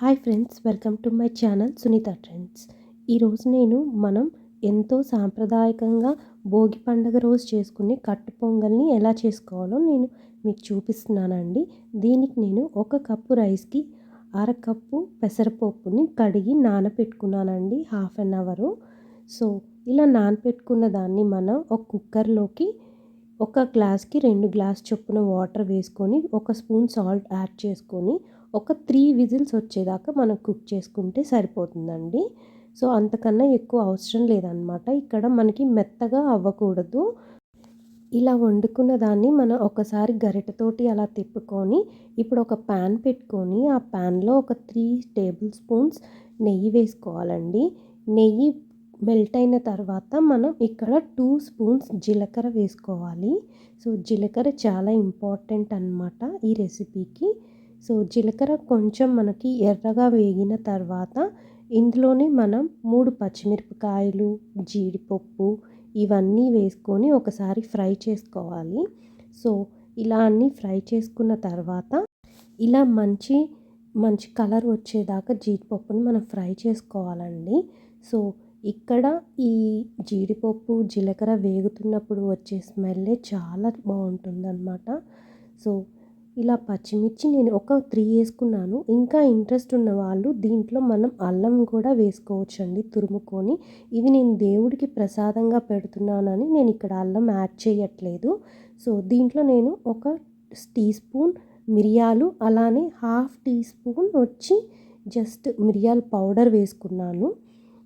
Hi friends, welcome to my channel Sunitha trends. ఈరోజు మనం ఎంతో సాంప్రదాయకంగా భోగి పండుగ రోజు చేసుకునే కట్టు పొంగల్ని ఎలా చేసుకోవాలో నేను మీకు చూపిస్తున్నానండి. దీనికి నేను 1 కప్పు రైస్కి కప్పు పెసరపప్పుని కడిగి నానబెట్టుకున్నానండి, హాఫ్ అన్ అవరు. సో ఇలా నానబెట్టుకున్న దాన్ని మనం ఒక కుక్కర్లోకి 1 గ్లాస్కి 2 గ్లాస్ చొప్పున వాటర్ వేసుకొని 1 స్పూన్ సాల్ట్ యాడ్ చేసుకొని ఒక 3 విజిల్స్ వచ్చేదాకా మనం కుక్ చేసుకుంటే సరిపోతుందండి. సో అంతకన్నా ఎక్కువ అవసరం లేదనమాట. ఇక్కడ మనకి మెత్తగా అవ్వకూడదు. ఇలా వండుకున్న దాన్ని మనం ఒకసారి గరిటెతోటి అలా తిప్పుకొని ఇప్పుడు ఒక ప్యాన్ పెట్టుకొని ఆ ప్యాన్లో ఒక 3 టేబుల్ స్పూన్స్ నెయ్యి వేసుకోవాలండి. నెయ్యి మెల్ట్ అయిన తర్వాత మనం ఇక్కడ 2 స్పూన్స్ జీలకర్ర వేసుకోవాలి. సో జీలకర్ర చాలా ఇంపార్టెంట్ అన్నమాట ఈ రెసిపీకి. సో జీలకర్ర కొంచెం మనకి ఎర్రగా వేగిన తర్వాత ఇందులోనే మనం 3 పచ్చిమిరపకాయలు, జీడిపప్పు ఇవన్నీ వేసుకొని ఒకసారి ఫ్రై చేసుకోవాలి. సో ఇలా అన్నీ ఫ్రై చేసుకున్న తర్వాత ఇలా మంచి కలర్ వచ్చేదాకా జీడిపప్పుని మనం ఫ్రై చేసుకోవాలండి. సో ఇక్కడ ఈ జీడిపప్పు, జీలకర్ర వేగుతున్నప్పుడు వచ్చే స్మెల్లే చాలా బాగుంటుందన్నమాట. సో ఇలా పచ్చిమిర్చి నేను ఒక 3 వేసుకున్నాను. ఇంకా ఇంట్రెస్ట్ ఉన్న వాళ్ళు దీంట్లో మనం అల్లం కూడా వేసుకోవచ్చండి తురుముకొని. ఇది నేను దేవుడికి ప్రసాదంగా పెడుతున్నానని నేను ఇక్కడ అల్లం యాడ్ చేయట్లేదు. సో దీంట్లో నేను ఒక టీ స్పూన్ మిరియాలు, అలానే హాఫ్ టీ స్పూన్ జస్ట్ మిరియాల పౌడర్ వేసుకున్నాను.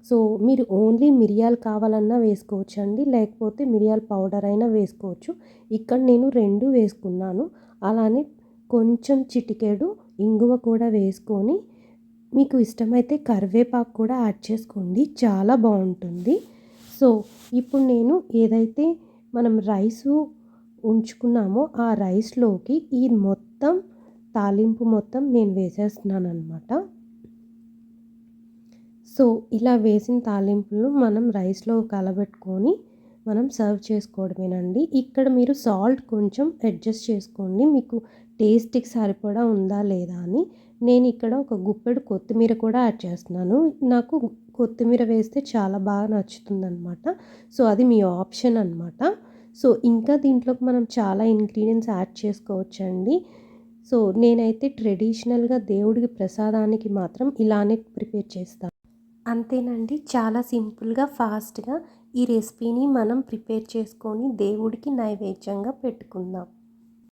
సో మీరు ఓన్లీ మిరియాలు కావాలన్నా వేసుకోవచ్చండి, లేకపోతే మిరియాల పౌడర్ అయినా వేసుకోవచ్చు. ఇక్కడ నేను 2 వేసుకున్నాను. అలానే కొంచెం చిటికెడు ఇంగువ కూడా వేసుకొని, మీకు ఇష్టమైతే కరివేపాకు కూడా యాడ్ చేసుకోండి, చాలా బాగుంటుంది. సో ఇప్పుడు నేను ఏదైతే మనం రైసు ఉంచుకున్నామో ఆ రైస్లోకి ఈ తాలింపు మొత్తం నేను వేసేస్తున్నాను అనమాట. సో ఇలా వేసిన తాలింపులు మనం రైస్లో కలబెట్టుకొని మనం సర్వ్ చేసుకోవడమేనండి. ఇక్కడ మీరు సాల్ట్ కొంచెం అడ్జస్ట్ చేసుకోండి, మీకు టేస్ట్కి సరిపడా ఉందా లేదా అని. నేను ఇక్కడ ఒక గుప్పెడు కొత్తిమీర కూడా యాడ్ చేస్తున్నాను. నాకు కొత్తిమీర వేస్తే చాలా బాగా నచ్చుతుందనమాట. సో అది మీ ఆప్షన్ అనమాట. సో ఇంకా దీంట్లోకి మనం చాలా ఇంగ్రీడియంట్స్ యాడ్ చేసుకోవచ్చండి. సో నేనైతే ట్రెడిషనల్గా దేవుడికి ప్రసాదానికి మాత్రం ఇలానే ప్రిపేర్ చేస్తాను. అంతేనండి, చాలా సింపుల్గా ఫాస్ట్గా ఈ రెసిపీని మనం ప్రిపేర్ చేసుకొని దేవుడికి నైవేద్యంగా పెట్టుకుందాం.